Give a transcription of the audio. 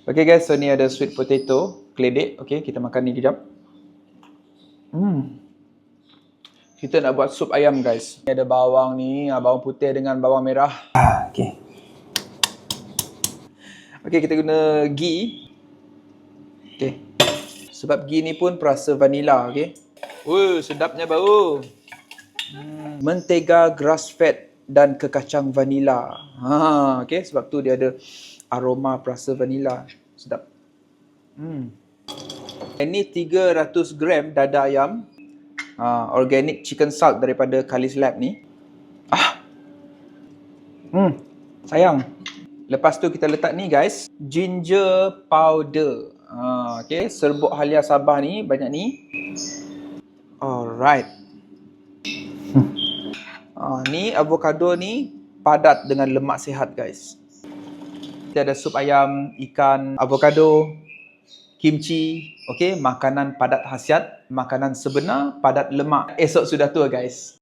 Okay guys, so ni ada sweet potato, keledek. Okay, kita makan ni kejap. Kita nak buat sup ayam guys. Ni ada bawang ni, bawang putih dengan bawang merah. Okay. Okay, kita guna ghee. Okay. Sebab ghee ni pun perasa vanila, okay. Sedapnya bau. Mentega grass fed dan kekacang vanila. Okay, sebab tu dia ada aroma perasa vanila. Sedap. Ini 300 gram dada ayam. Organic chicken salt daripada Kalis Lab ni. Sayang. Lepas tu kita letak ni guys, ginger powder. Okay, serbuk halia Sabah ni banyak ni. Alright. Ni avocado ni padat dengan lemak sihat guys. Kita ada sup ayam, ikan, avocado, kimchi. Okay, makanan padat khasiat, makanan sebenar, padat lemak. Esok sudah tua guys.